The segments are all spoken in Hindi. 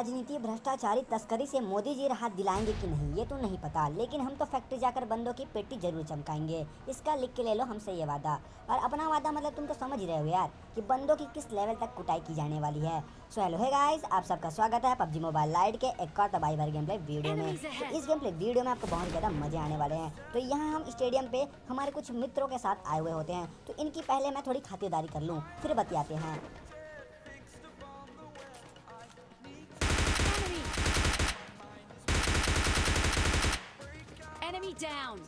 राजनीति, भ्रष्टाचारी, तस्करी से मोदी जी राहत दिलाएंगे कि नहीं ये तो नहीं पता, लेकिन हम तो फैक्ट्री जाकर बंदों की पेटी जरूर चमकाएंगे। इसका लिख के ले लो हमसे ये वादा। और अपना वादा मतलब तुम तो समझ ही रहे हो यार कि बंदों की किस लेवल तक कुटाई की जाने वाली है। सो हेलो है गाइस, आप सबका स्वागत है पबजी मोबाइल लाइट के एक और तबाही भर गेम प्ले वीडियो में। तो इस गेम प्ले वीडियो में आपको बहुत ज़्यादा मजे आने वाले हैं। तो यहाँ हम स्टेडियम पे हमारे कुछ मित्रों के साथ आए हुए होते हैं, तो इनकी पहले मैं थोड़ी खातिरदारी कर लूँ, फिर बतियाते हैं। Enemy down.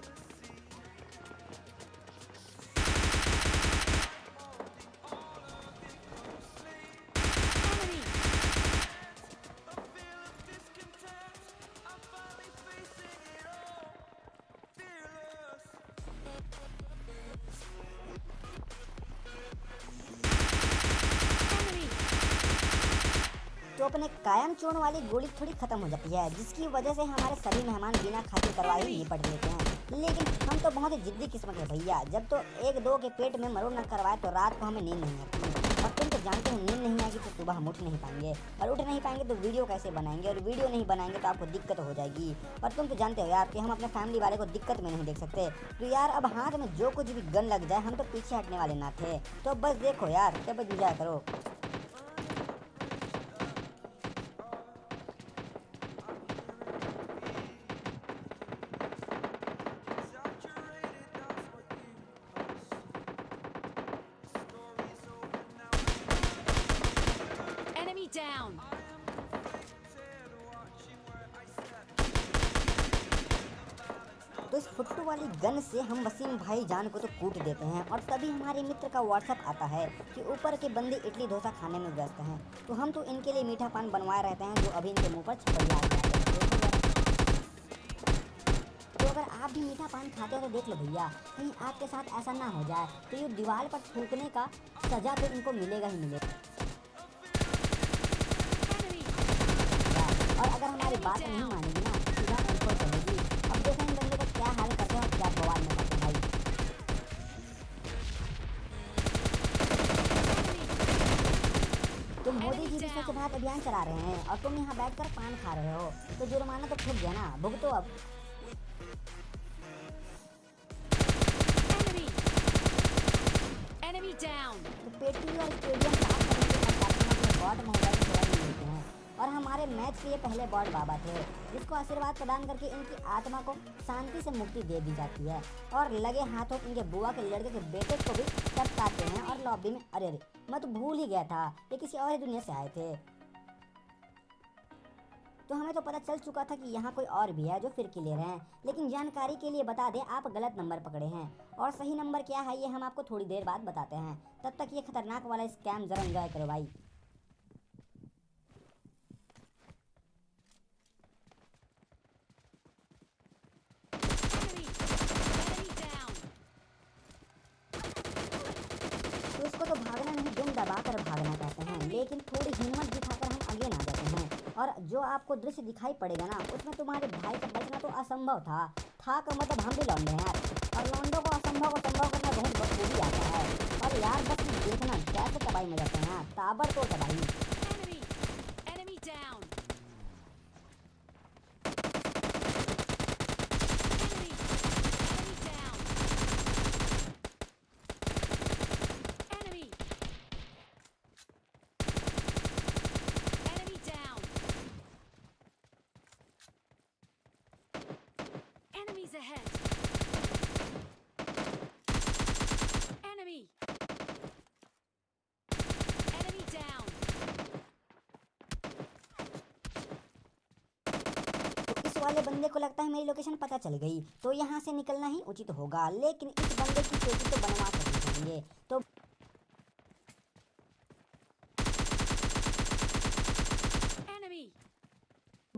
Enemy. Enemy. तो अपने कायम चोण वाली गोली थोड़ी खत्म हो जाती है, जिसकी वजह से हमारे सभी मेहमान बिना खातिर करवाए ही निपट लेते हैं। लेकिन हम तो बहुत ही जिद्दी किस्मत है भैया, जब तो एक दो के पेट में मरोड़ न करवाए तो रात को हमें नींद नहीं आती। और तुम तो जानते हो नींद नहीं आएगी तो सुबह हम उठ नहीं पाएंगे, और उठ नहीं पाएंगे तो वीडियो कैसे बनाएंगे, और वीडियो नहीं बनाएंगे तो आपको दिक्कत हो जाएगी। और तुम तो जानते हो यार कि हम अपने फैमिली वाले को दिक्कत में नहीं देख सकते। तो यार अब हाथ में जो कुछ भी गन लग जाए हम तो पीछे हटने वाले ना थे। तो बस देखो यार, क्या बस एंजॉय करो। Enemy down. तो इस फुट्टू वाली गन से हम वसीम भाई जान को तो कूट देते हैं, और तभी हमारे मित्र का व्हाट्सएप आता है कि ऊपर के बंदे इडली डोसा खाने में व्यस्त हैं। तो हम तो इनके लिए मीठा पान बनवाए रहते हैं, जो अभी इनके मुंह पर छपड़िया आ जाते हैं। तो अगर आप भी मीठा पान खाते हो तो देख लो भैया, कहीं आपके साथ ऐसा ना हो जाए तो ये दीवार पर थूकने का सजा तो इनको मिलेगा ही मिलेगा। और अगर हमारी बात नहीं मानेगी ना, सीधा इनको चलेगी। अब देखो इन बंदे का क्या हाल करते हैं और क्या बवाल में करते हैं भाई। तो मोदी जी भी स्वच्छ भारत अभियान चला रहे हैं और तुम यहाँ बैठकर पान खा रहे हो, तो जुर्माना तो ठुक गया ना, भुगतो अब। Enemy down. तो पेटी और स्टेडियम साफ करने के पश्चात हम अपने बॉट महोदय को थोड़ा ही मिलते हैं, और हमारे मैच के ये पहले बॉट बाबा थे, जिसको आशीर्वाद प्रदान करके इनकी आत्मा को शांति से मुक्ति दे दी जाती है। और लगे हाथों इनके बुआ के लड़के के बेटे को भी टपकाते हैं और लॉबी में। अरे अरे, मैं तो भूल ही गया था, ये किसी और ही दुनिया से आए थे। तो हमें तो पता चल चुका था कि यहाँ कोई और भी है जो फिरकी ले रहे हैं, लेकिन जानकारी के लिए बता दें आप गलत नंबर पकड़े हैं, और सही नंबर क्या है ये हम आपको थोड़ी देर बाद बताते हैं। तब तक ये खतरनाक वाला स्कैम जरा एंजॉय करो भाई। Enemy down. तो इसको तो भागना नहीं, दुम दबाकर भागना कहते हैं, लेकिन थोड़ी हिम्मत दिखाकर हम आगे ना जाते हैं। और जो आपको दृश्य दिखाई पड़ेगा ना, उसमें तुम्हारे भाई का बचना तो असंभव था का मतलब हम भी लौंडे हैं यार, और लौंडों को असंभव को संभव करना बहुत बखूबी आता है। और यार बस देखना कैसे तबाही में जाते हैं, ताबड़तोड़ तबाही। Enemy. Enemy down. Enemy. Enemy down. Enemy. Enemy down. Enemies ahead. Enemy. Enemy down. तो इस वाले बंदे को लगता है मेरी लोकेशन पता चल गई, तो यहाँ से निकलना ही उचित होगा, लेकिन इस बंदे की पेटी तो बनवा कर देंगे। तो Enemy.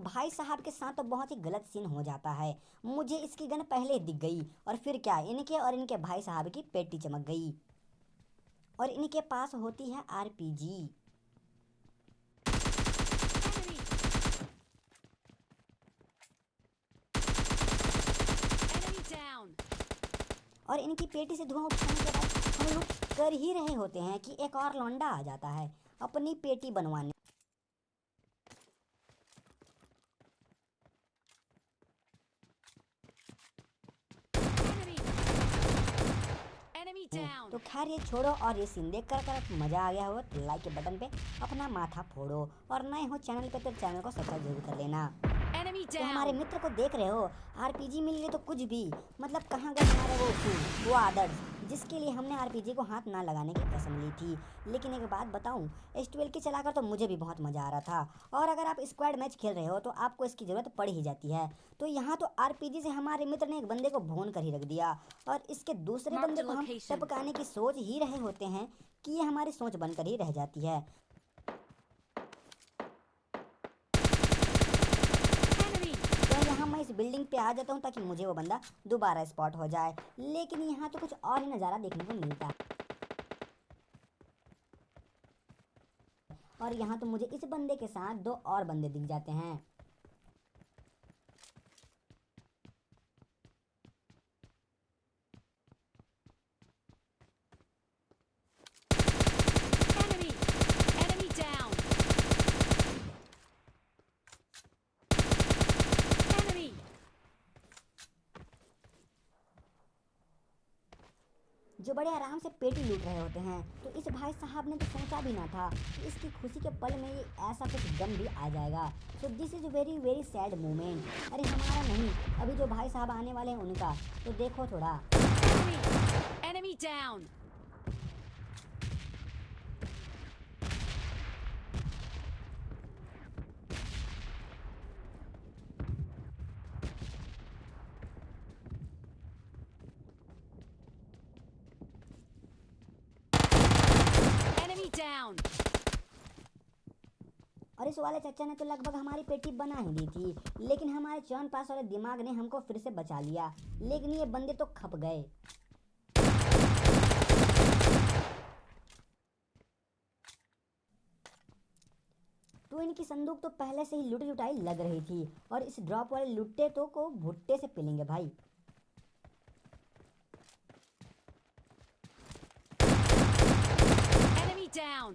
भाई साहब के साथ तो बहुत ही गलत सीन हो जाता है। मुझे इसकी गन पहले ही दिख गई, और फिर क्या, इनके और इनके भाई साहब की पेटी चमक गई, और इनके पास होती है आरपीजी। Enemy. Enemy down. और इनकी पेटी से धुआं उठाने के बाद हम लोग कर ही रहे होते हैं कि एक और लौंडा आ जाता है अपनी पेटी बनवाने। तो खैर ये छोड़ो, और ये सीन देख कर मजा आ गया हो तो लाइक के बटन पे अपना माथा फोड़ो, और नए हो चैनल पे तो चैनल को सब्सक्राइब जरूर कर लेना। Enemy तो हमारे down. मित्र को देख रहे हो, आरपीजी मिल गई तो कुछ भी, मतलब कहाँ गए हमारे वो आदर्श, जिसके लिए हमने आरपीजी को हाथ ना लगाने की कसम ली थी। लेकिन एक बात बताऊं, S12 की चलाकर तो मुझे भी बहुत मज़ा आ रहा था, और अगर आप स्क्वाड मैच खेल रहे हो तो आपको इसकी ज़रूरत पड़ ही जाती है। तो यहाँ तो आरपीजी से हमारे मित्र ने एक बंदे को भून कर ही रख दिया, और इसके दूसरे Marked बंदे a को हम location. टपकाने की सोच ही रहे होते हैं कि ये हमारी सोच बनकर ही रह जाती है। Enemy. तो यहाँ मैं इस बिल्डिंग पे आ जाता हूँ ताकि मुझे वो बंदा दोबारा स्पॉट हो जाए, लेकिन यहाँ तो कुछ और ही नज़ारा देखने को मिलता है। और यहाँ तो मुझे इस बंदे के साथ दो और बंदे दिख जाते हैं। Enemy. Enemy down. Enemy. जो बड़े आराम से पेटी लूट रहे होते हैं, तो इस भाई साहब ने तो सोचा भी ना था कि इसकी खुशी के पल में ये ऐसा कुछ गम भी आ जाएगा। So this is very very sad moment. अरे हमारा नहीं, अभी जो भाई साहब आने वाले हैं उनका, तो देखो थोड़ा। Enemy. Enemy down. Enemy down. और इस वाले चच्चा ने तो लगभग हमारी पेटी बना ही दी थी, लेकिन हमारे चौन पास वाले दिमाग ने हमको फिर से बचा लिया, लेकिन ये बंदे तो खप गए। तो इनकी संदूक तो पहले से ही लुटी लुटाई लग रही थी, और इस ड्रॉप वाले लुट्टे तो को भुट्टे से पिलेंगे भाई। Enemy down.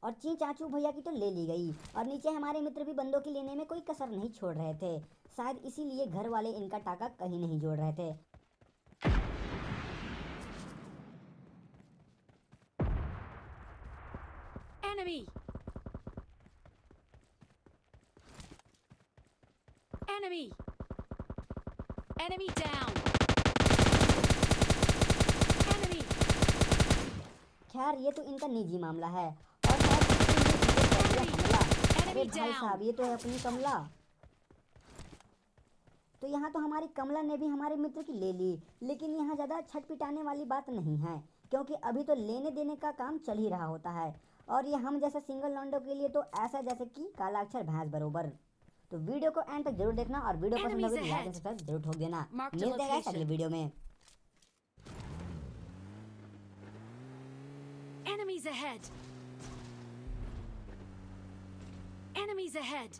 और ची चाचू भैया की तो ले ली गई, और नीचे हमारे मित्र भी बंदों की लेने में कोई कसर नहीं छोड़ रहे थे। शायद इसीलिए घर वाले इनका टाका कहीं नहीं जोड़ रहे थे। Enemy. Enemy. Enemy down. Enemy. खैर ये तो इनका निजी मामला है, और शायद इसके लिए हमला। अरे Enemy भाई साहब, down. ये तो है अपनी कमला। तो यहाँ तो हमारी कमला ने भी हमारे मित्र की ले ली, लेकिन यहाँ ज़्यादा छटपिटाने वाली बात नहीं है, क्योंकि अभी तो लेने देने का काम चल ही रहा होता है। और ये हम जैसे सिंगल लॉन्डो के लिए तो ऐसा जैसे कि काला अक्षर भैंस बरोबर। तो वीडियो को एंड तक जरूर देखना, और वीडियो पसंद Enemies हो तो लाइक ahead. एंड सब्सक्राइब जरूर ठोक देना। Marked a मिलते हैं guys अगले location. वीडियो में। Enemies ahead. Enemies ahead.